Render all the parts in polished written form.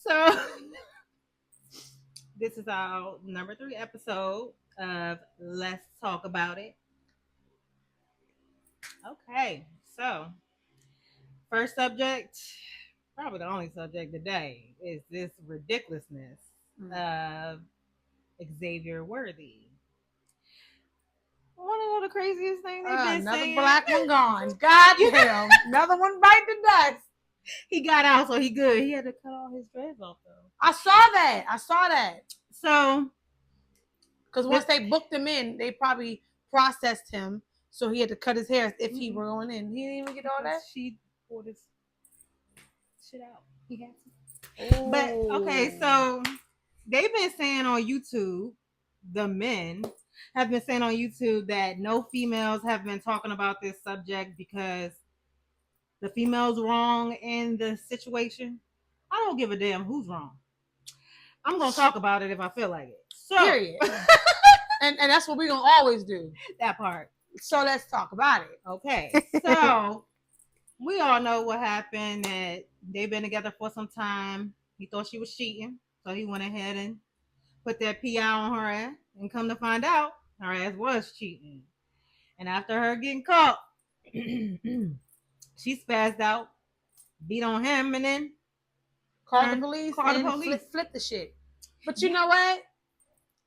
So this is our number 3 episode of Let's Talk About It. Okay, so first subject, probably the only subject today, is this ridiculousness of Xavier Worthy. Want to know the craziest thing they've been Another saying? black one gone. God damn. Another one bite the dust. He got out, so he good. He had to cut all his dreads off, though. I saw that. So, because once they booked him in, they probably processed him, so he had to cut his hair if he were going in. He didn't even get all that. She pulled his shit out. He had to. But okay, so they've been saying on YouTube, the men have been saying on YouTube that no females have been talking about this subject because the female's wrong in the situation. I don't give a damn who's wrong. I'm gonna talk about it if I feel like it. So, period. and that's what we're gonna always do. That part. So let's talk about it. Okay. So we all know what happened. That they've been together for some time. He thought she was cheating, so he went ahead and put that PI on her ass. And come to find out, her ass was cheating. And after her getting caught, she spazzed out, beat on him, and then called the police and flip the shit. But you know what?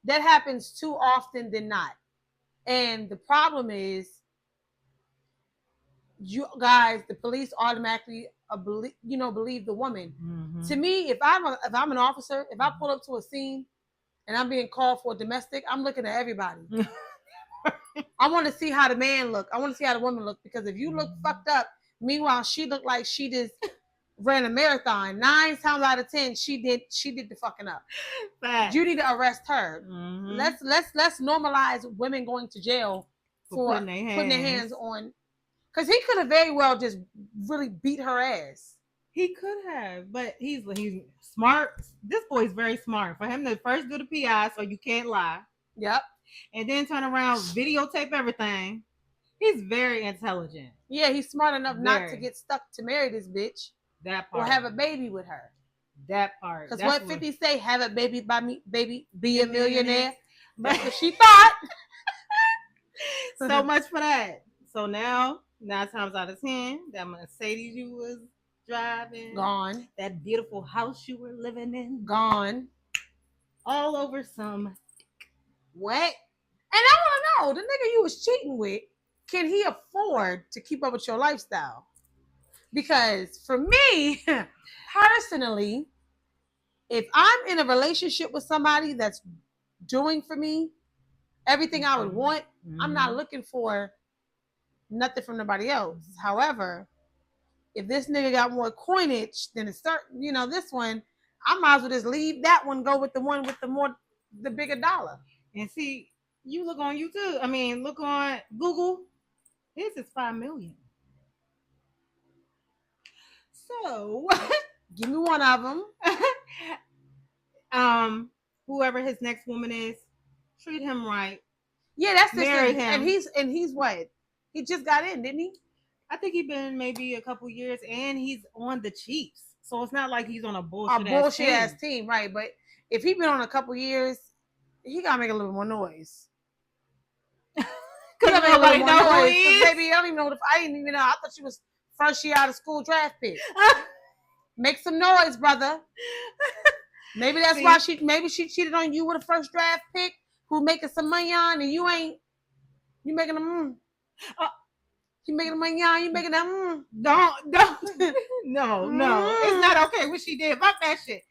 That happens too often than not. And the problem is, you guys, the police automatically believe the woman. Mm-hmm. To me, if I'm an officer, if I pull up to a scene and I'm being called for a domestic, I'm looking at everybody. I want to see how the man look. I want to see how the woman look, because if you look fucked up, meanwhile she looked like she just ran a marathon. 9 times out of 10, she did the fucking up. Fact. You need to arrest her. Mm-hmm. Let's normalize women going to jail for putting their hands on. Because he could have very well just really beat her ass. He could have, but he's smart. This boy's very smart. For him to first do the PI, so you can't lie. Yep. And then turn around, videotape everything. He's very intelligent. Yeah, he's smart enough not to get stuck to marry this bitch. That part. Or have a baby with her. That part. Because what 50 say, have a baby by me, baby, be a millionaire. That's what she thought. So much for that. So now, 9 times out of 10, that Mercedes you was driving, gone. That beautiful house you were living in, gone. All over some what? And I want to know, the nigga you was cheating with, can he afford to keep up with your lifestyle? Because for me, personally, if I'm in a relationship with somebody that's doing for me everything I would want, I'm not looking for nothing from nobody else. However, if this nigga got more coinage than this one, I might as well just leave that one, go with the one with the bigger dollar. And see, you look on YouTube. I mean, look on Google. His is $5 million. So, give me one of them. Whoever his next woman is, treat him right. Yeah, that's marry him. And he's what? He just got in, didn't he? I think he's been maybe a couple years, and he's on the Chiefs, so it's not like he's on a bullshit ass team, right? But if he's been on a couple years, he gotta make a little more noise. Because nobody knows who he is. Baby, I don't even know. I didn't even know. I thought she was first year out of school draft pick. Make some noise, brother. Maybe that's why she cheated on you with a first draft pick who making some money on, and you ain't. You making them. You making the money on. You making them. Don't. No. It's not okay what she did. Fuck that shit.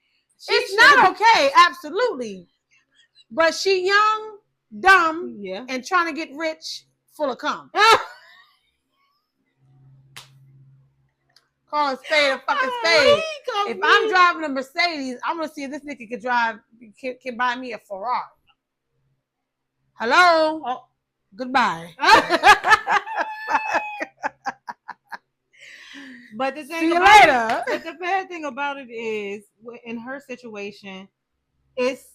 It's not okay. Absolutely. But she young, dumb, and trying to get rich, full of cum. Call a spade a fucking spade. If I'm driving a Mercedes, I'm gonna see if this nigga can buy me a Ferrari. Hello? Oh, goodbye. But the thing see you later. But the bad thing about it is, in her situation, it's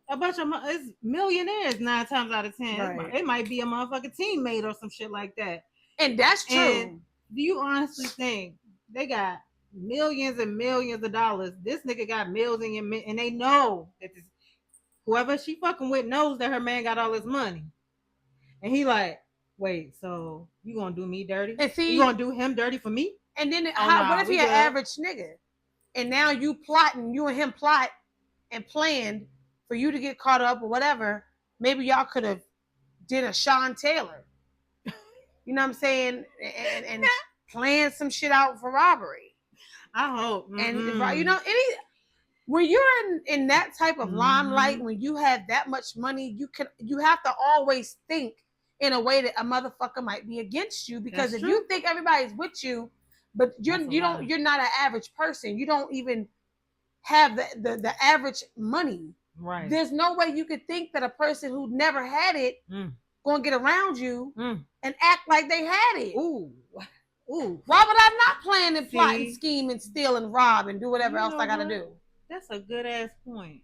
a bunch of it's millionaires 9 times out of 10. Right. It might be a motherfucking teammate or some shit like that. And that's true. And do you honestly think they got millions and millions of dollars. This nigga got millions and they know that whoever she fucking with knows that her man got all this money. And he like, wait, so you gonna do me dirty? And see, you gonna do him dirty for me? And then what if he an average nigga? And now you and him plot and planned for you to get caught up or whatever. Maybe y'all could have did a Sean Taylor. You know what I'm saying? And planned some shit out for robbery. I hope. And you know, when you're in that type of limelight, when you have that much money, you have to always think in a way that a motherfucker might be against you, because if you think everybody's with you, but you're not an average person, you don't even have the average money. Right. There's no way you could think that a person who never had it gonna get around you and act like they had it. Ooh. Why would I not plan and plot and scheme and steal and rob and do whatever else I gotta do? That's a good ass point.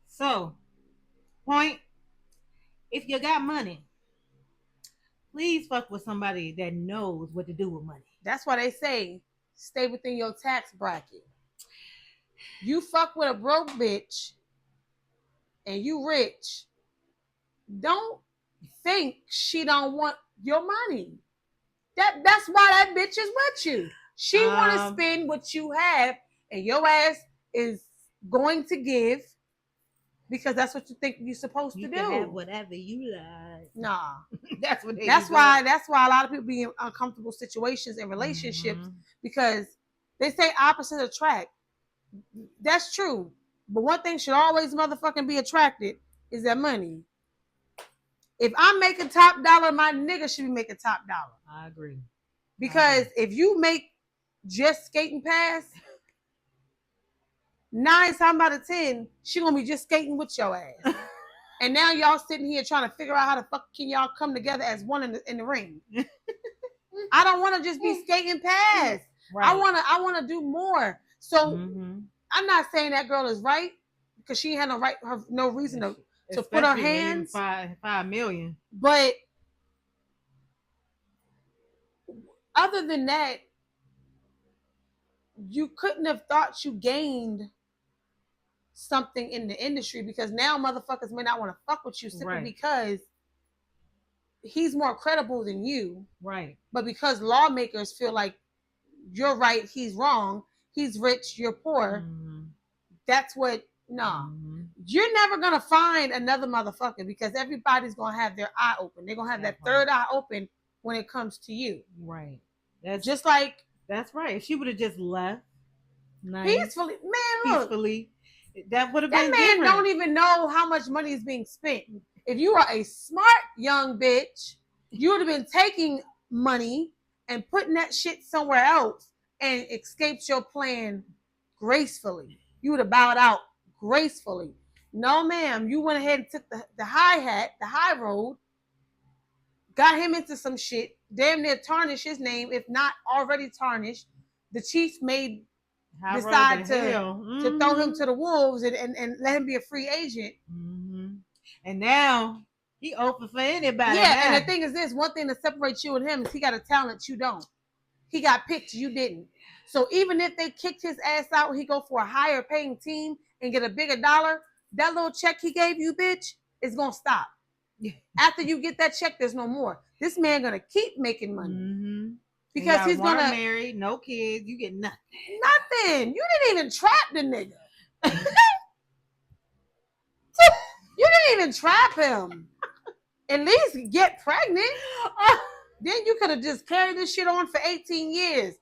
So, point, if you got money, please fuck with somebody that knows what to do with money. That's why they say stay within your tax bracket. You fuck with a broke bitch and you rich, don't think she don't want your money. That's why that bitch is with you. She want to spend what you have, and your ass is going to give because that's what you think you're supposed to do. You can have whatever you like. Nah, that's what. That's why a lot of people be in uncomfortable situations and relationships because they say opposites attract. That's true, but one thing should always motherfucking be attracted is that money. If I'm making top dollar, my nigga should be making top dollar. I agree. Because if you make just skating pass, 9 times out of 10, she gonna be just skating with your ass. And now y'all sitting here trying to figure out how the fuck can y'all come together as one in the ring. I don't want to just be skating pass. Right. I want to do more. So I'm not saying that girl is right because she had no reason to put her hands. $5 million. But other than that, you couldn't have thought you gained something in the industry, because now motherfuckers may not want to fuck with you simply because he's more credible than you. Right. But because lawmakers feel like you're right, he's wrong, he's rich, you're poor, that's what, you're never going to find another motherfucker because everybody's going to have their eye open. They're going to have that third eye open when it comes to you. Right. That's just like... That's right. If she would have just left peacefully, man, look. Peacefully, that would have been different. That man don't even know how much money is being spent. If you are a smart young bitch, you would have been taking money and putting that shit somewhere else and escaped your plan gracefully. You would have bowed out gracefully. No, ma'am. You went ahead and took the high road, got him into some shit, damn near tarnished his name, if not already tarnished. The Chiefs may decide to throw him to the wolves and let him be a free agent. And now he open for anybody. Yeah, and the thing is this, one thing that separates you and him is he got a talent you don't. He got picked, you didn't. So even if they kicked his ass out, he go for a higher paying team and get a bigger dollar, that little check he gave you, bitch, is going to stop. After you get that check, there's no more. This man going to keep making money. Because he's going to... married, no kids, you get nothing. Nothing. You didn't even trap the nigga. You didn't even trap him. At least get pregnant. Then you could have just carried this shit on for 18 years.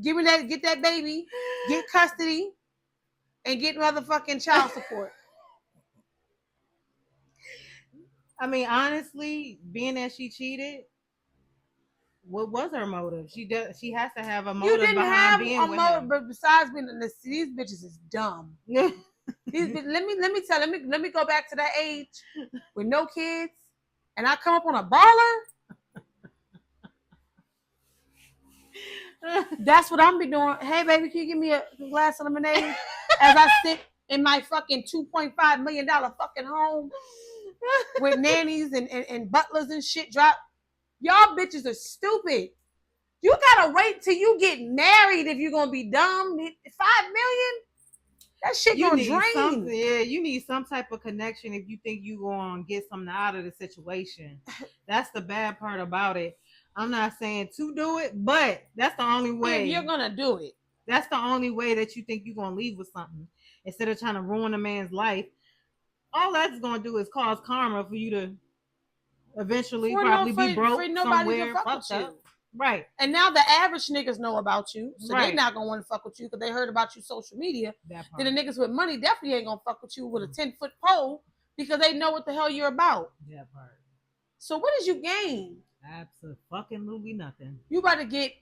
Get that baby, get custody, and get motherfucking child support. I mean, honestly, being that she cheated, what was her motive? She has to have a motive. You didn't behind have being a with motive, him. but besides being these bitches is dumb. Let me go back to that age with no kids, and I come up on a baller. That's what I'm be doing. Hey, baby, can you give me a glass of lemonade as I sit in my fucking $2.5 million fucking home with nannies and butlers and shit drop? Y'all bitches are stupid. You gotta wait till you get married if you're gonna be dumb. $5 million? That shit You gonna need drain. something. Yeah, you need some type of connection if you think you gonna get something out of the situation. That's the bad part about it. I'm not saying to do it, but that's the only way. If you're gonna do it, that's the only way that you think you're gonna leave with something. Instead of trying to ruin a man's life, all that's gonna do is cause karma for you to eventually probably be broke somewhere, fucked up. Right. And now the average niggas know about you, so they're not gonna want to fuck with you because they heard about you social media. Then the niggas with money definitely ain't gonna fuck with you with a 10-foot pole because they know what the hell you're about. That part. So what did you gain? Absolutely nothing. You about to get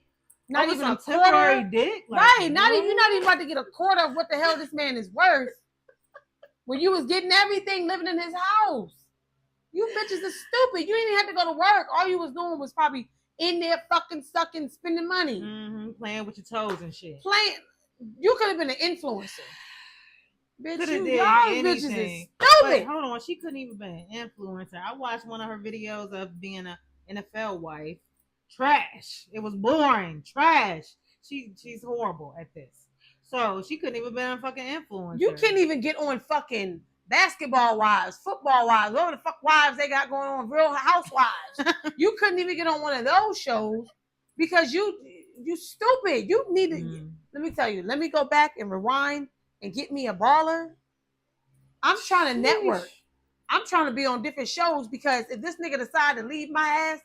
not even a temporary dick, like, right? Not even, you're not even about to get a quarter of what the hell this man is worth. When you was getting everything, living in his house. You bitches are stupid. You didn't even have to go to work. All you was doing was probably in there fucking sucking, spending money. Mm-hmm. Playing with your toes and shit. You could have been an influencer. Bitch, y'all bitches is stupid. Wait, hold on. She couldn't even be an influencer. I watched one of her videos of being an NFL wife. Trash. It was boring. Trash. She's horrible at this. So she couldn't even be a fucking influencer. You can't even get on fucking Basketball Wives, Football Wives, whatever the fuck wives they got going on, Real Housewives. You couldn't even get on one of those shows because you stupid. You need to, let me tell you, let me go back and rewind and get me a baller. I'm trying to network. I'm trying to be on different shows because if this nigga decide to leave my ass,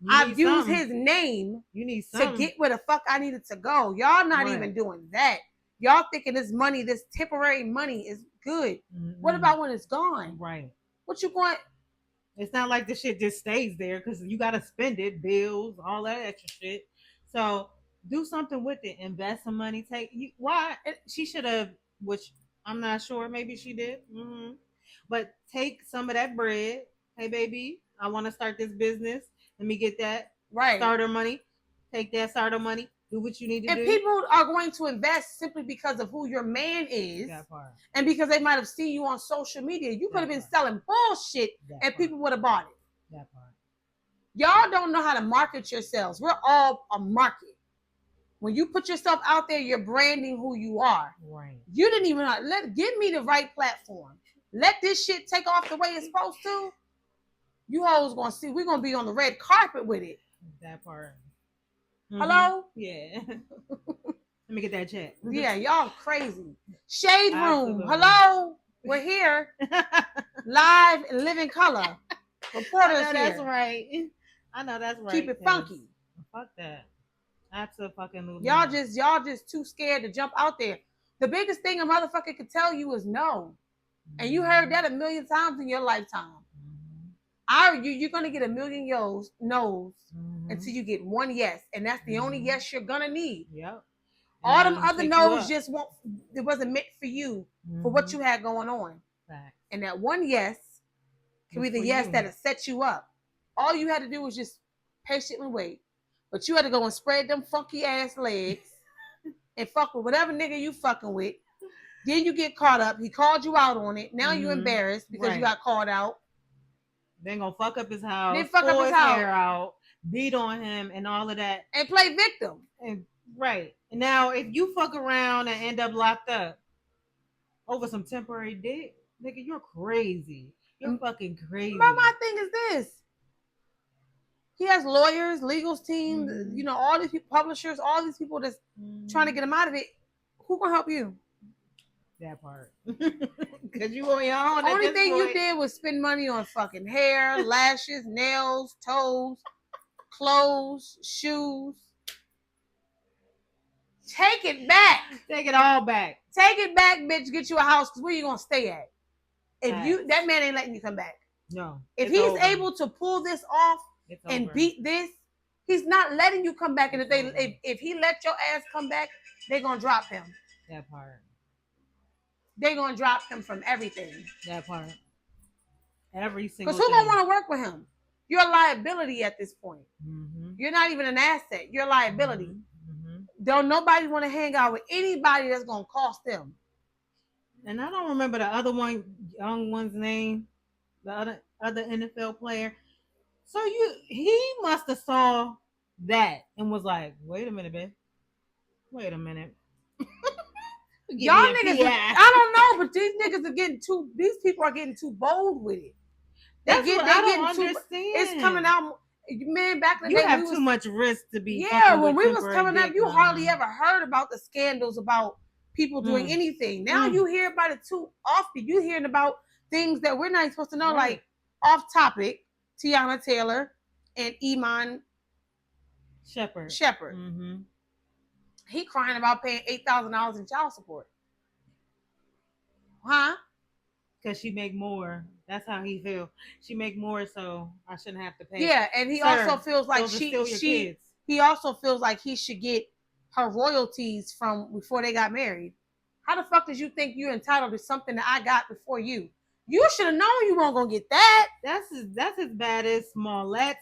I've used his name to get where the fuck I needed to go. Y'all not even doing that. Y'all thinking this money, this temporary money is good. Mm-hmm. What about when it's gone? Right. What you want? It's not like the shit just stays there because you got to spend it, bills, all that extra shit. So do something with it. Invest some money. Why? She should have, which I'm not sure. Maybe she did. Mm-hmm. But take some of that bread. Hey, baby, I want to start this business. Let me get that starter money. Take that starter money. Do what you need to do. And people are going to invest simply because of who your man is. That part. And because they might have seen you on social media. You could have been selling bullshit and people would have bought it. That part. Y'all don't know how to market yourselves. We're all a market. When you put yourself out there, you're branding who you are. Right. You didn't even give me the right platform. Let this shit take off the way it's supposed to. You hoes gonna see, we're gonna be on the red carpet with it. That part. Mm-hmm. Hello? Yeah. Let me get that check. Yeah, y'all crazy. Shade Room. Hello? We're here. Live and living color. Reporters here. That's right. I know that's right. Keep it funky. Fuck that. Absolutely. Y'all just too scared to jump out there. The biggest thing a motherfucker could tell you is no. And you heard that 1,000,000 times in your lifetime. You're going to get 1,000,000 no's until you get one yes. And that's the only yes you're going to need. Yep. All them other no's it wasn't meant for you, for what you had going on. Fact. And that one yes can be the yes that'll set you up. All you had to do was just patiently wait. But you had to go and spread them funky ass legs and fuck with whatever nigga you fucking with. Then you get caught up. He called you out on it. Now you're embarrassed because you got called out. They're going to fuck up his house, pull his hair out, beat on him, and all of that. And play victim. And now, if you fuck around and end up locked up over some temporary dick, nigga, you're crazy. You're fucking crazy. But my thing is this. He has lawyers, legal teams, all these people, publishers, all these people that's trying to get him out of it. Who gonna help you? That part. Because you on your own. The only thing you did was spend money on fucking hair, lashes, nails, toes, clothes, shoes. Take it back. Take it all back. Take it back, bitch. Get you a house, because where you gonna stay at? That man ain't letting you come back. No. If he's able to pull this off and beat this, he's not letting you come back. And if he let your ass come back, they're gonna drop him. That part. They're gonna drop him from everything. That part. Every single. Because who gonna want to work with him? You're a liability at this point. Mm-hmm. You're not even an asset. You're a liability. Mm-hmm. Don't nobody want to hang out with anybody that's gonna cost them. And I don't remember the other young one's name, the other NFL player. So he must have saw that and was like, wait a minute, babe. Wait a minute. Y'all niggas, I don't know, but these niggas are getting too. These people are getting too bold with it. That's what I don't understand. It's coming out, man. Back in the you day, have too much risk to be. Yeah, when we was coming up, you hardly ever heard about the scandals about people doing anything. Now you hear about it too often. You hearing about things that we're not even supposed to know, like off topic. Tiana Taylor and Iman Shepherd. Mm-hmm. He crying about paying $8,000 in child support. Huh? Because she make more. That's how he feels. She make more, so I shouldn't have to pay. Yeah, and he also feels like he also feels like he should get her royalties from before they got married. How the fuck did you think you're entitled to something that I got before you? You should have known you weren't gonna get that. That's as bad as Smollett's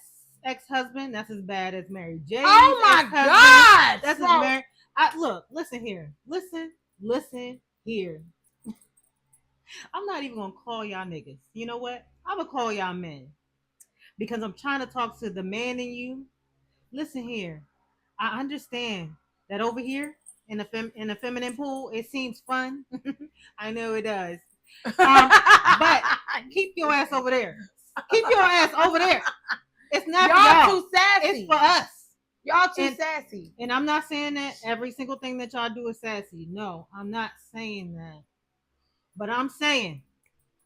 ex-husband. That's as bad as Mary J's. Oh my God! That's as Mary. Look, listen here. Listen here. I'm not even gonna call y'all niggas. You know what? I'm gonna call y'all men because I'm trying to talk to the man in you. Listen here. I understand that over here in the feminine pool, it seems fun. I know it does. But keep your ass over there. Keep your ass over there. It's not y'all too sassy. It's for us. Y'all too sassy. And I'm not saying that every single thing that y'all do is sassy. No, I'm not saying that. But I'm saying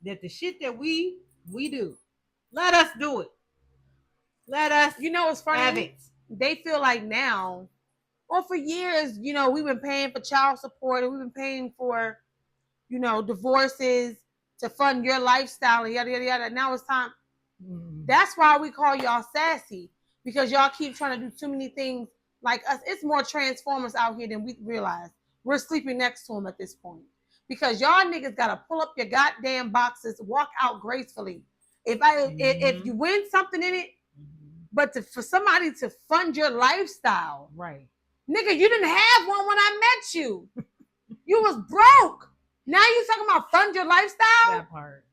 that the shit that we do, let us do it. Let us. You know what's funny? Have it. They feel like now, well, for years, we've been paying for child support and we've been paying for, divorces to fund your lifestyle and yada, yada, yada. Now it's time. That's why we call y'all sassy, because y'all keep trying to do too many things like us. It's more Transformers out here than we realize. We're sleeping next to them at this point. Because y'all niggas gotta pull up your goddamn boxes, walk out gracefully. If you win something in it, but for somebody to fund your lifestyle, right? Nigga, you didn't have one when I met you. You was broke. Now you talking about fund your lifestyle? That part.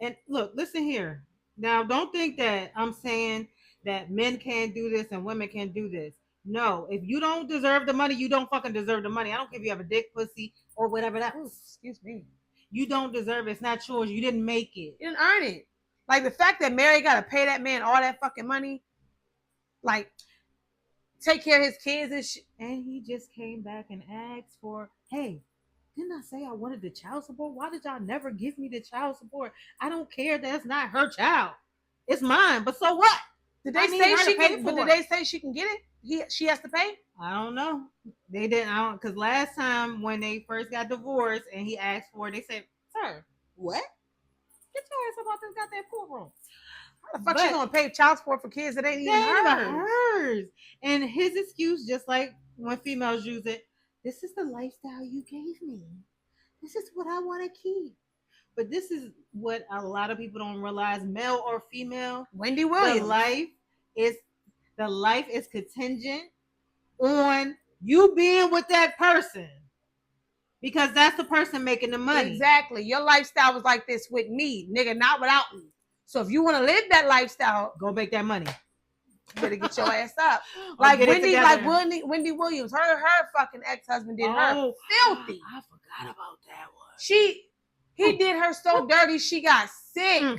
And look, listen here. Now, don't think that I'm saying that men can't do this and women can't do this. No, if you don't deserve the money, you don't fucking deserve the money. I don't care if you have a dick, pussy, or whatever that is. Excuse me. You don't deserve it. It's not yours. You didn't make it. You didn't earn it. Like the fact that Mary got to pay that man all that fucking money, like take care of his kids and shit. And he just came back and asked for, hey, didn't I say I wanted the child support? Why did y'all never give me the child support? I don't care. That's not her child. It's mine. But so what? Did they say she can? But did they say she can get it? She has to pay. I don't know. They didn't. I don't, because last time when they first got divorced and he asked for it, they said, "Sir, what? Get your ass about this goddamn courtroom." How the fuck she gonna pay child support for kids that ain't even hers? And his excuse, just like when females use it, this is the lifestyle you gave me. This is what I want to keep. But this is what a lot of people don't realize, male or female. Wendy Williams. The life is contingent on you being with that person. Because that's the person making the money. Exactly. Your lifestyle was like this with me, nigga, not without me. So if you want to live that lifestyle, go make that money. You better get your ass up. Like Wendy Williams, her fucking ex-husband did her filthy. I forgot about that one. He did her so dirty she got sick.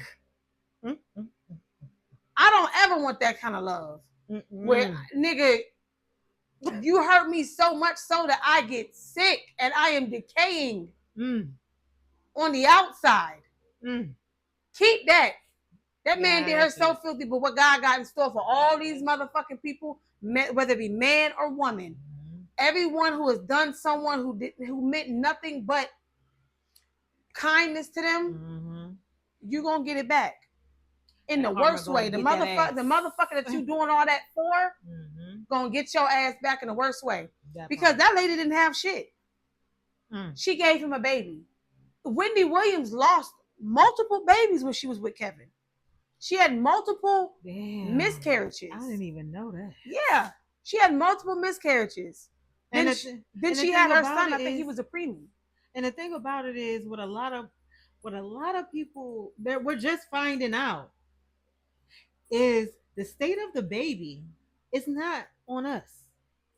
I don't ever want that kind of love. Where nigga, you hurt me so much so that I get sick and I am decaying on the outside. Keep that. That man did her so filthy, but what God got in store for all these motherfucking people, whether it be man or woman, everyone who has done someone who meant nothing but kindness to them, you're gonna get it back in the worst way. The motherfucker that you doing all that for, gonna get your ass back in the worst way. Because that lady didn't have shit. She gave him a baby. Wendy Williams lost multiple babies when she was with Kevin. She had multiple miscarriages. I didn't even know that. Yeah, she had multiple miscarriages. Then she had her son. I think he was a preemie. And the thing about it is, what a lot of people that we're just finding out is the state of the baby is not on us.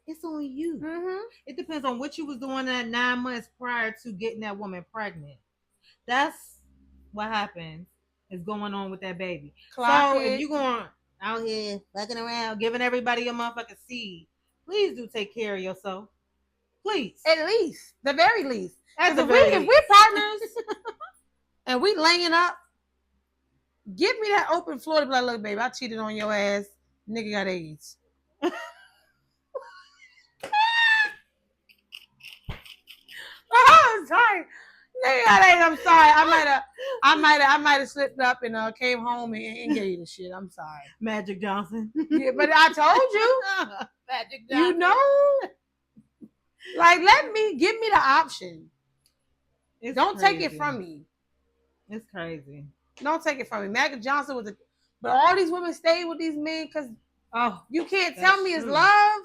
It's on you. Mm-hmm. It depends on what you was doing that 9 months prior to getting that woman pregnant. That's what happens is going on with that baby. Clock so it. if you going out here fucking around, giving everybody a motherfucking seed, please do take care of yourself. Please. At least, the very least. At the If very we partners and we laying up, give me that open floor to be like, look, babe, I cheated on your ass. Nigga got AIDS. I'm sorry. Nigga got AIDS. I'm sorry. I might have slipped up and came home and gave you the shit. I'm sorry. Magic Johnson. Yeah, but I told you. Magic Johnson. You know, like give me the option. Don't take it from me. It's crazy. Don't take it from me. Magic Johnson was but all these women stayed with these men because you can't tell me it's love.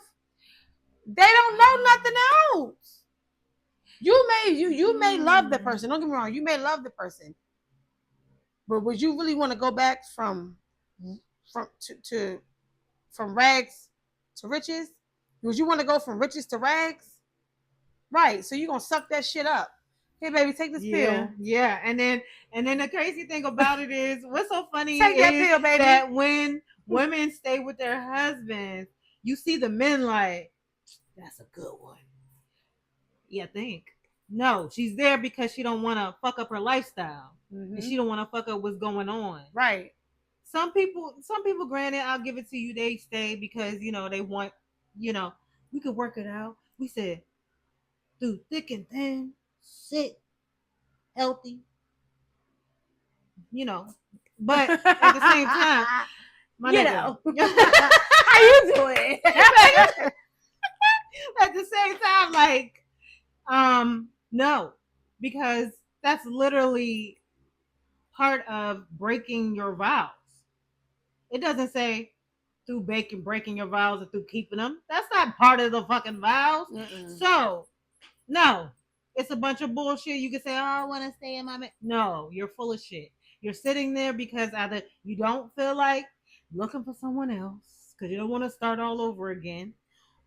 They don't know nothing else. You may love the person. Don't get me wrong. You may love the person, but would you really want to go back from rags to riches? Would you want to go from riches to rags? Right. So you're gonna suck that shit up. Hey baby, take this pill. Yeah, and then the crazy thing about it is, what's so funny take is that pill, baby. That when women stay with their husbands, you see the men like, that's a good one. Yeah, think. No, she's there because she don't want to fuck up her lifestyle, and she don't want to fuck up what's going on. Right. Some people, granted, I'll give it to you. They stay because they want, we could work it out. We said, through thick and thin, sick, healthy, but at the same time, how you doing? At the same time, like, no, because that's literally part of breaking your vows. It doesn't say through breaking your vows and through keeping them. That's not part of the fucking vows. So, no, it's a bunch of bullshit. You can say, oh, I want to stay in my man. No, you're full of shit. You're sitting there because either you don't feel like looking for someone else because you don't want to start all over again,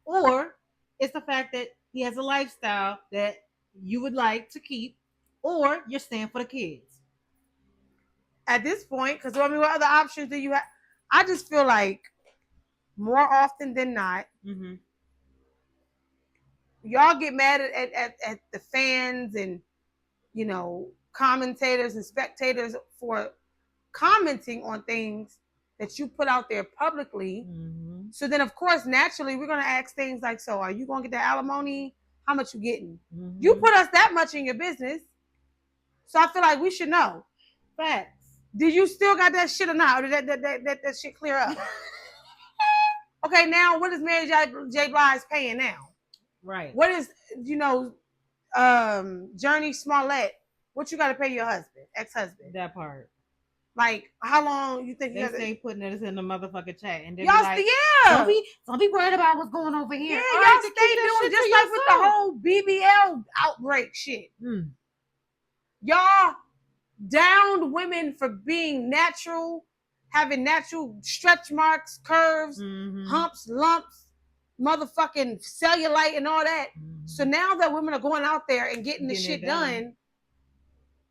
or it's the fact that he has a lifestyle that you would like to keep, or you're staying for the kids. At this point, because what other options do you have? I just feel like more often than not, y'all get mad at the fans and commentators and spectators for commenting on things that you put out there publicly. So then, of course, naturally, we're going to ask things like, so are you going to get that alimony? How much you getting? You put us that much in your business. So I feel like we should know. Facts. Did you still got that shit or not? Or did that shit clear up? Okay, now what is Mary J. Blige paying now? Right. What is, Journey Smollett? What you got to pay your husband, ex-husband? That part. Like, how long you think they stay putting it in the motherfucking chat, and y'all like, yeah, don't be worried about what's going on over here. Yeah, y'all stay doing just like with the whole BBL outbreak shit. Y'all downed women for being natural, having natural stretch marks, curves, humps, lumps, motherfucking cellulite, and all that. So now that women are going out there and getting the shit done,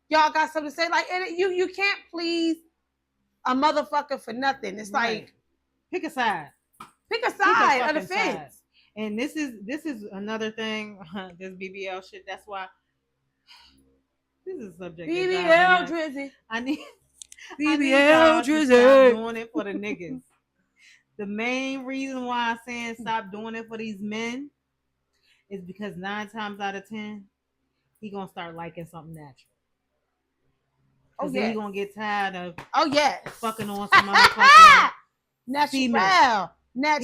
y'all got something to say. Like, and you can't please a motherfucker for nothing. It's like, pick a side. Pick a side of the fence. And this is another thing. This BBL shit. That's why this is a subject. BBL Drizzy. I need BBL Drizzy. Stop doing it for the niggas. The main reason why I'm saying stop doing it for these men is because 9 times out of 10, he gonna start liking something natural. Because then he gonna get tired of fucking on some motherfucking natural. He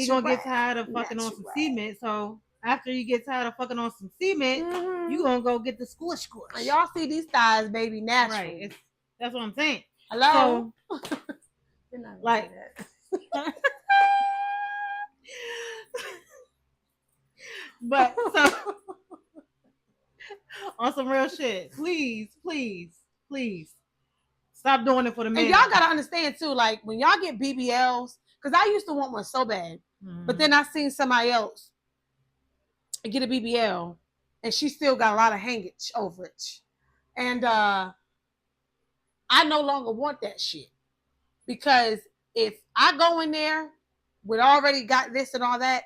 gonna get tired of fucking on some cement. So after you get tired of fucking on some cement, you gonna go get the squish. And y'all see these thighs, baby, natural. Right. That's what I'm saying. Hello. So, like, but so on some real shit, please stop doing it for the men. And y'all gotta understand too, like when y'all get BBLs, because I used to want one so bad. But then I seen somebody else get a BBL, and she still got a lot of hangage over it. And I no longer want that shit. Because if I go in there with already got this and all that,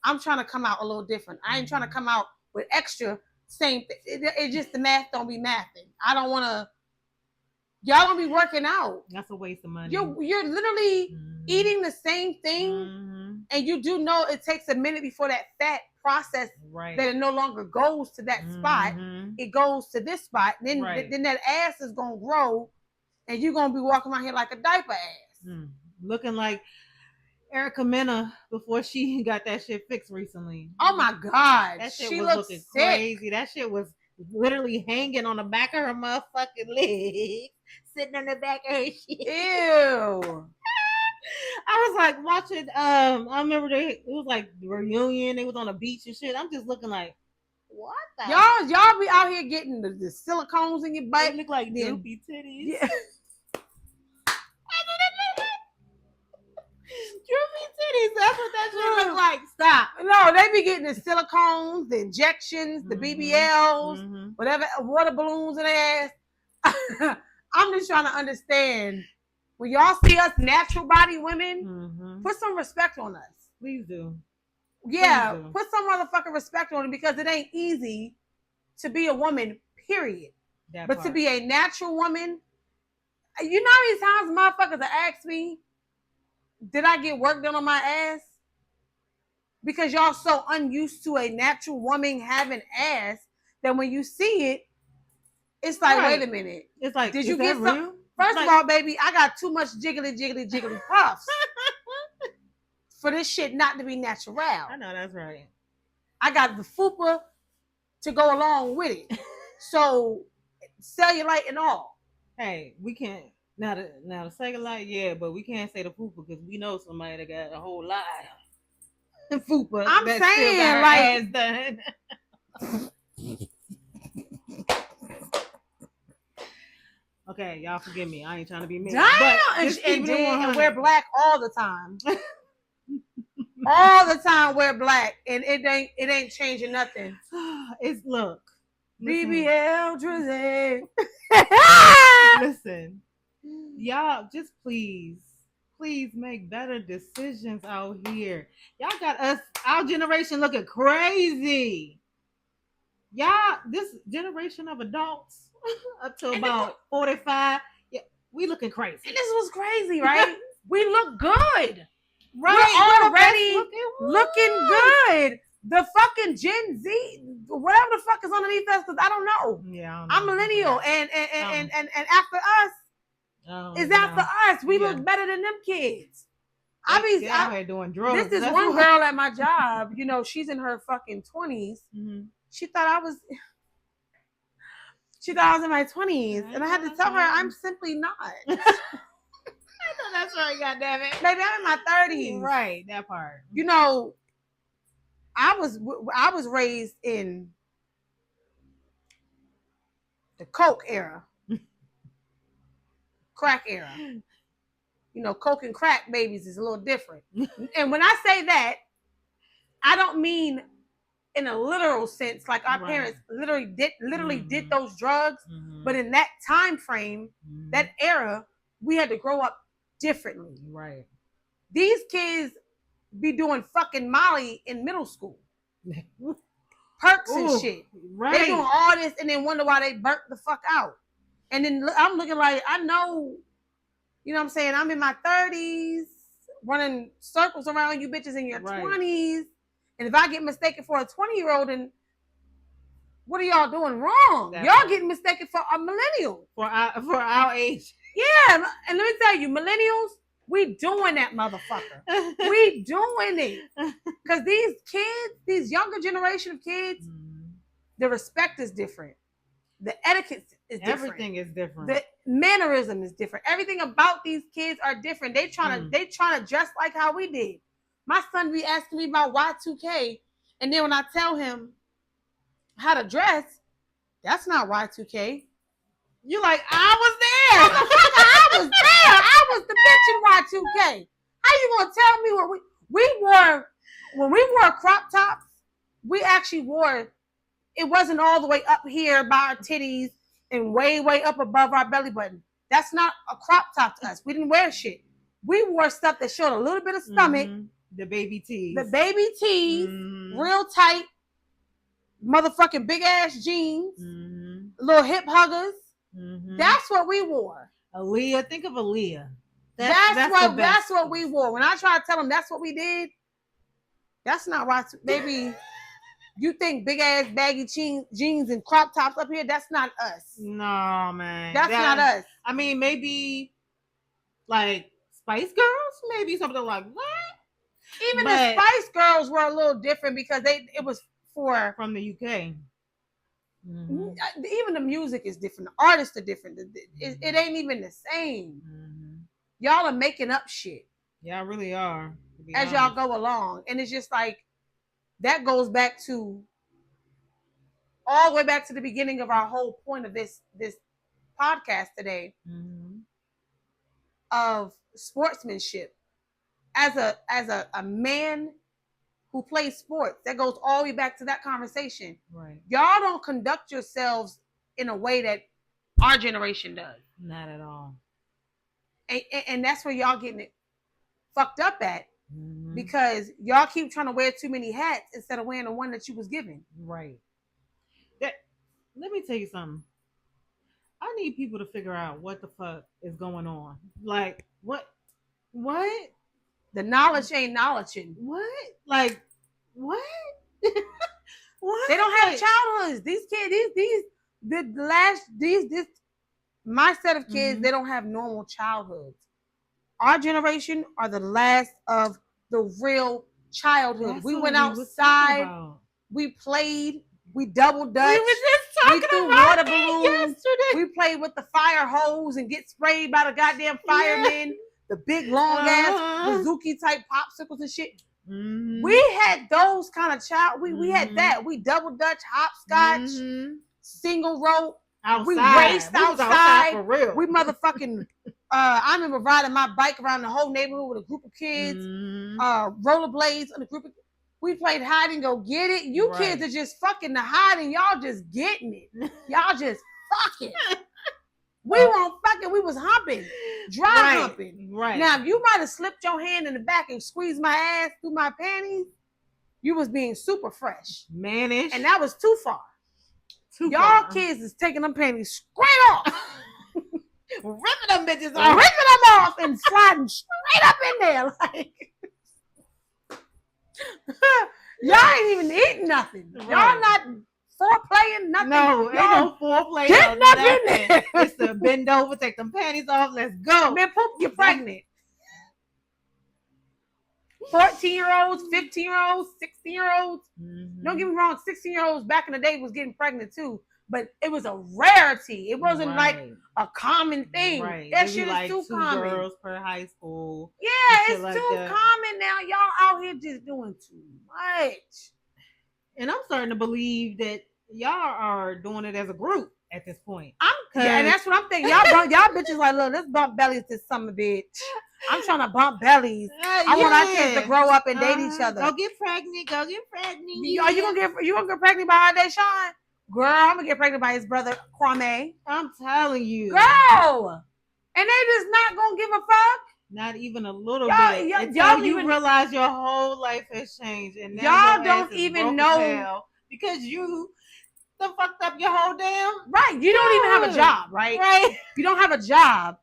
I'm trying to come out a little different. I ain't trying to come out with extra same thing. It's just the math don't be mathing. I don't want to. Y'all don't be working out. That's a waste of money. You're literally eating the same thing, and you do know it takes a minute before that fat process that it no longer goes to that spot. It goes to this spot. Then that ass is gonna grow, and you're gonna be walking around here like a diaper ass, looking like Erica Mena before she got that shit fixed recently. Oh my god, that shit was looking sick. Crazy. That shit was literally hanging on the back of her motherfucking leg, sitting on the back of her shit. Ew. I was like watching. I remember it was like the reunion. They was on the beach and shit. I'm just looking like, what the y'all be out here getting the silicones in your butt. They look like droopy titties. Yeah. Droopy titties. That's what that shit look like. Stop. No, they be getting the silicones, the injections, the BBLs, whatever, water balloons in their ass. I'm just trying to understand. When y'all see us natural body women, put some respect on us. Please do. Yeah, please do. Put some motherfucking respect on it because it ain't easy to be a woman, period. But to be a natural woman, you know how many times motherfuckers have asked me, did I get work done on my ass? Because y'all so unused to a natural woman having ass that when you see it, it's like, wait a minute. It's like, did you get some? First of all, baby, I got too much jiggly puffs for this shit not to be natural. I know, that's right. I got the fupa to go along with it. So, cellulite and all. Hey, we can't, now the cellulite, yeah, but we can't say the fupa because we know somebody that got a whole lot of fupa. I'm saying, like, done. Okay, y'all forgive me. I ain't trying to be mean. Damn, and wear black all the time. All the time wear black, and it ain't changing nothing. It's look. BBL Drizzy. Listen, y'all just please make better decisions out here. Y'all got us, our generation, looking crazy. Y'all, this generation of adults up to about 45, yeah, we looking crazy. And this was crazy, right? We look good. Right. We're already looking good. The fucking Gen Z, whatever the fuck is underneath us, because I don't know. Yeah, I don't know. I'm millennial, and after us is after us. We look better than them kids. I be out here doing drugs. This is one girl at my job. You know, she's in her fucking 20s. She thought I was in my 20s, and I had to tell her I'm simply not. I know that's right, goddammit. Baby, I'm in my 30s. Right, that part. You know, I was raised in the Coke era, crack era. You know, Coke and crack babies is a little different. And when I say that, I don't mean in a literal sense, like our parents literally did those drugs, but in that time frame, that era, we had to grow up differently. Right. These kids be doing fucking Molly in middle school. Perks and shit. Right. They doing all this and then wonder why they burnt the fuck out. And then I'm looking like, I know, you know what I'm saying? I'm in my 30s, running circles around you bitches in your 20s. And if I get mistaken for a 20-year-old, then what are y'all doing wrong? Y'all getting mistaken for a millennial. For our age. Yeah. And let me tell you, millennials, we doing that motherfucker. We doing it. Because these kids, these younger generation of kids, the respect is different. The etiquette is different. Everything is different. The mannerism is different. Everything about these kids are different. They trying to dress like how we did. My son be asking me about Y2K, and then when I tell him how to dress, that's not Y2K. You like, I was there. I was there. I was the bitch in Y2K. How you gonna tell me When we wore crop tops, we actually wore, it wasn't all the way up here by our titties and way, way up above our belly button. That's not a crop top to us. We didn't wear shit. We wore stuff that showed a little bit of stomach. The baby tees. Real tight, motherfucking big ass jeans, little hip huggers. That's what we wore. Aaliyah, think of Aaliyah. That's what we wore. When I try to tell them that's what we did, that's not right. Baby, you think big ass baggy jeans and crop tops up here? That's not us. No, man. That's not us. I mean, maybe like Spice Girls, maybe something like that. Even the Spice Girls were a little different because it was from the UK. Even the music is different. The artists are different. It ain't even the same. Y'all are making up shit. Y'all really are. As y'all go along. And it's just like, that goes back to all the way back to the beginning of our whole point of this podcast today, of sportsmanship. As a man who plays sports, that goes all the way back to that conversation. Right. Y'all don't conduct yourselves in a way that our generation does. Not at all. And that's where y'all getting it fucked up at. Because y'all keep trying to wear too many hats instead of wearing the one that you was given. Right. Let me tell you something. I need people to figure out what the fuck is going on. Like, what? The knowledge ain't knowledging. What? Like, what? What? They don't have childhoods. These kids, my set of kids, they don't have normal childhoods. Our generation are the last of the real childhood. We went outside, we played, we double dutched. We were just talking about water balloons yesterday. We played with the fire hose and get sprayed by the goddamn firemen. Yeah. The big long ass bazooki type popsicles and shit. We had those kind of we had that. We double dutch, hopscotch, single rope. Outside. We raced outside. For real. We motherfucking I remember riding my bike around the whole neighborhood with a group of kids, rollerblades and a group of. We played hide and go get it. You kids are just fucking the hiding. Y'all just getting it. Y'all just fucking. We weren't fucking. We was humping, dry humping. Right now, if you might have slipped your hand in the back and squeezed my ass through my panties, you was being super fresh, mannish, and that was too far. Y'all kids is taking them panties straight off. Ripping them bitches off. Ripping them off and sliding straight up in there. Like, y'all ain't even eating nothing. Y'all not foreplaying nothing. No, ain't no foreplay. Getting up in there. It's to bend over, take them panties off. Let's go. Man, poop, you're pregnant. 14-year-olds, 15-year-olds, 16-year-olds. Don't get me wrong, 16-year-olds back in the day was getting pregnant too. But it was a rarity. It wasn't like a common thing. Right. That shit is too common. 2 girls per high school. Yeah, it's too common now. Y'all out here just doing too much. And I'm starting to believe that y'all are doing it as a group at this point. And that's what I'm thinking. Y'all bitches like, look, let's bump bellies this summer, bitch. I'm trying to bump bellies. I want our kids to grow up and date each other. Go get pregnant. Are you gonna get pregnant by our Deshaun? Girl, I'm gonna get pregnant by his brother Kwame. I'm telling you, girl. And they just not gonna give a fuck. Not even a little bit. Until you realize your whole life has changed, and y'all don't even know because you fucked up your whole damn. Right, you don't even have a job, right? Right, you don't have a job.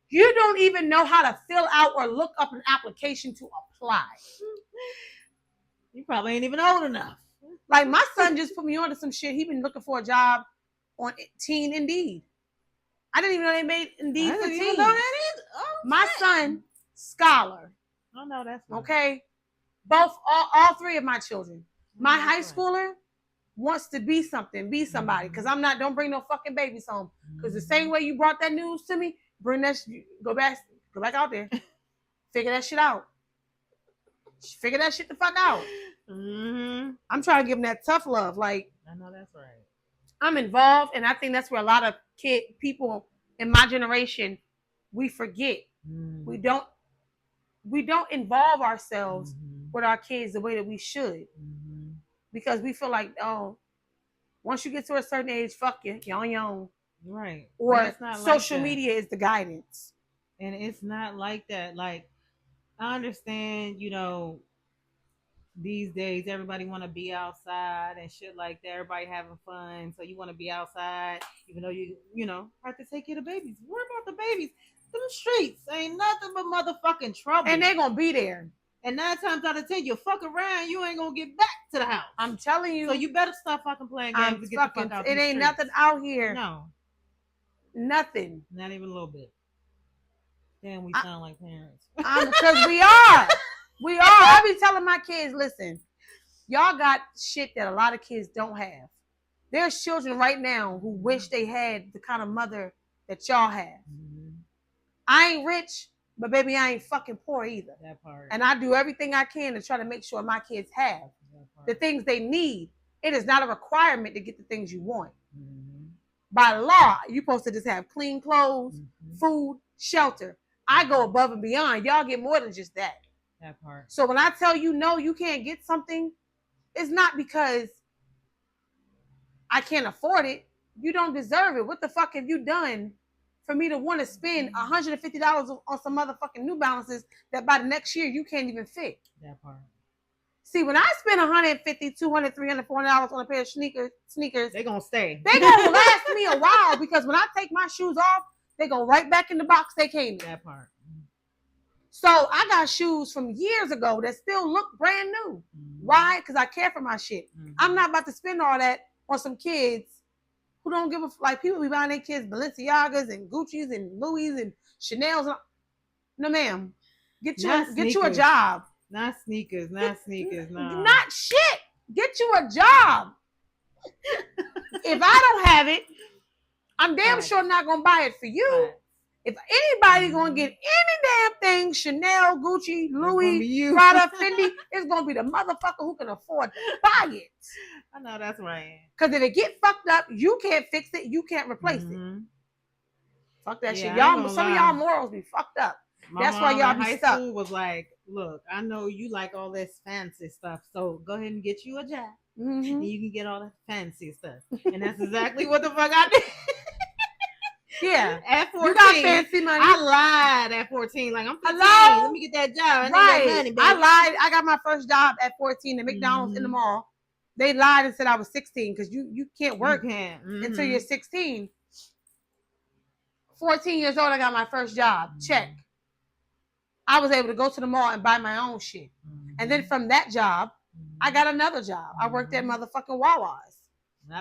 You don't even know how to fill out or look up an application to apply. You probably ain't even old enough. Like, my son just put me on to some shit. He been looking for a job on Teen Indeed. I didn't even know they made Indeed for teens. My son, Scholar. Oh, no, that's right. Okay? All 3 of my children. My high schooler wants to be something, be somebody. Because don't bring no fucking babies home. Because the same way you brought that news to me, go back out there. Figure that shit out. Figure that shit the fuck out. I'm trying to give them that tough love. Like, I know that's right. I'm involved, and I think that's where a lot of people in my generation, we forget. We don't involve ourselves with our kids the way that we should. Because we feel like, oh, once you get to a certain age, fuck you, you're on your own. Right. Or social media is the guidance. And it's not like that. Like, I understand, these days everybody want to be outside and shit like that. Everybody having fun, so you want to be outside, even though you have to take care of the babies. What about the babies? Them streets ain't nothing but motherfucking trouble, and they're gonna be there. And 9 times out of 10, you fuck around, you ain't gonna get back to the house. I'm telling you. So you better stop fucking playing games to get the fuck out. It ain't nothing out here. No, nothing. Not even a little bit. Damn, we sound like parents. Because we are. We are. I be telling my kids, listen, y'all got shit that a lot of kids don't have. There's children right now who wish they had the kind of mother that y'all have. Mm-hmm. I ain't rich, but baby, I ain't fucking poor either. That part. And I do everything I can to try to make sure my kids have the things they need. It is not a requirement to get the things you want. Mm-hmm. By law, you're supposed to just have clean clothes, food, shelter. I go above and beyond. Y'all get more than just that. That part. So when I tell you no, you can't get something, it's not because I can't afford it. You don't deserve it. What the fuck have you done for me to want to spend $150 on some motherfucking New Balances that by the next year you can't even fit? That part. See, when I spend $150, $200, $300, $400 on a pair of sneakers, they're going to stay. They're going to last me a while because when I take my shoes off, they go right back in the box they came in. That part. So I got shoes from years ago that still look brand new. Mm-hmm. Why? Because I care for my shit. Mm-hmm. I'm not about to spend all that on some kids who don't give a like. People be buying their kids Balenciagas and Gucci's and Louis and Chanel's. No, ma'am. Get you a job. Not sneakers. No. Not shit. Get you a job. If I don't have it, I'm damn sure not gonna buy it for you. If anybody gonna get any damn thing, Chanel, Gucci, Louis, Prada, Fendi, it's gonna be the motherfucker who can afford to buy it. I know that's right. Because if it get fucked up, you can't fix it. You can't replace it. Fuck that shit. Y'all, some of y'all morals be fucked up. That's why y'all be stuck. School was like, look, I know you like all this fancy stuff, so go ahead and get you a job, and you can get all that fancy stuff. And that's exactly what the fuck I did. Yeah, at 14, you got fancy money. I lied at 14. Like, I'm 15. Let me get that job. Right. Money, baby. I lied. I got my first job at 14 at McDonald's in the mall. They lied and said I was 16 because you can't work until you're 16. 14 years old, I got my first job. Check. I was able to go to the mall and buy my own shit. And then from that job, I got another job. I worked at motherfucking Wawa's.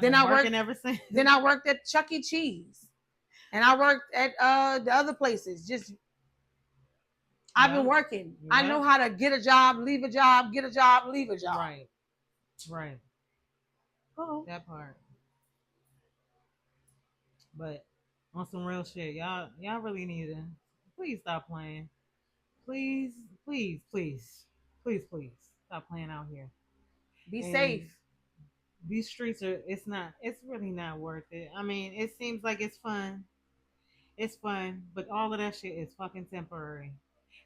Then I worked ever since. Then I worked at Chuck E. Cheese. And I worked at the other places. I've been working. Yeah. I know how to get a job, leave a job, get a job, leave a job. Right. Oh, that part. But on some real shit, y'all really need to please stop playing. Please stop playing out here. Be safe. These streets it's really not worth it. I mean, it seems like it's fun. It's fun, but all of that shit is fucking temporary.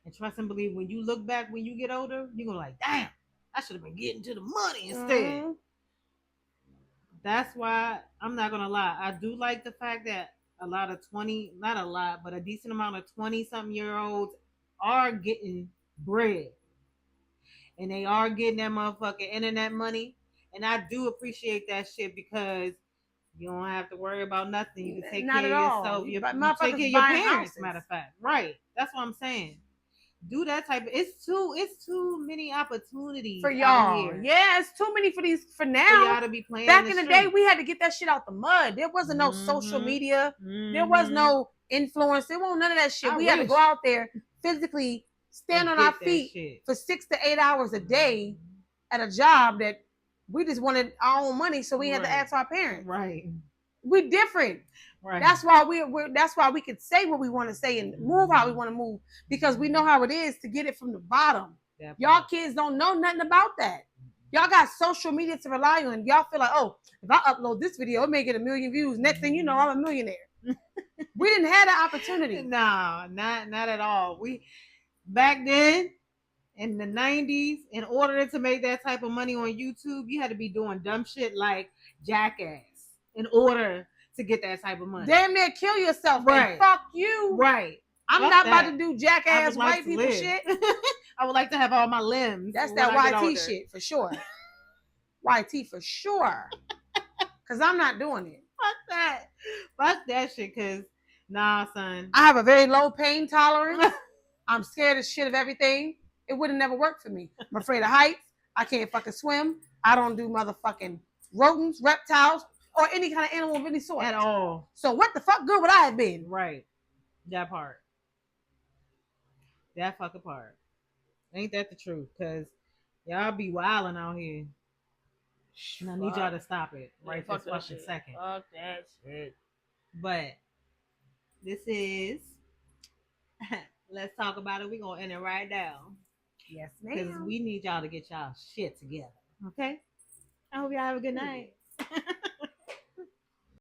And trust and believe, when you look back when you get older, you're gonna like, damn, I should have been getting to the money instead. That's why I'm not gonna lie. I do like the fact that a lot of not a lot, but a decent amount of 20-something-year-olds are getting bread. And they are getting that motherfucking internet money. And I do appreciate that shit because you don't have to worry about nothing. You can take care of yourself. You take care of your parents, matter of fact. Right. That's what I'm saying. Do that type of it's too many opportunities for y'all. Here. Yeah, it's too many for now. For y'all to be playing. Back in the day, we had to get that shit out the mud. There wasn't no social media. There was no influence. There wasn't none of that shit. We had to go out there physically stand on our feet for 6 to 8 hours a day at a job that we just wanted our own money, so we had to ask our parents. Right. We different. Right. That's why that's why we could say what we want to say and move how we want to move, because we know how it is to get it from the bottom. Definitely. Y'all kids don't know nothing about that. Y'all got social media to rely on. Y'all feel like, oh, if I upload this video, it may get 1 million views. Next thing you know, I'm a millionaire. We didn't have that opportunity. No, not at all. We back then, in the 90s, in order to make that type of money on YouTube, you had to be doing dumb shit like Jackass in order to get that type of money. Damn near kill yourself. Right. And fuck you. Right. I'm Fuck not that. about to do Jackass white people live. shit. I would like to have all my limbs. That's that YT shit for sure. YT for sure. Because I'm not doing it. Fuck that shit. Because, nah, son. I have a very low pain tolerance. I'm scared as shit of everything. It would have never worked for me. I'm afraid of heights. I can't fucking swim. I don't do motherfucking rodents, reptiles, or any kind of animal of any sort. At all. So what the fuck good would I have been? Right. That part. That fucking part. Ain't that the truth? Because y'all be wilding out here. And I need y'all to stop it right this fucking second. Fuck that shit. But this is let's talk about it. We're gonna end it right now. Yes, Because ma'am. we need y'all to get y'all shit together. Okay? I hope y'all have a good night.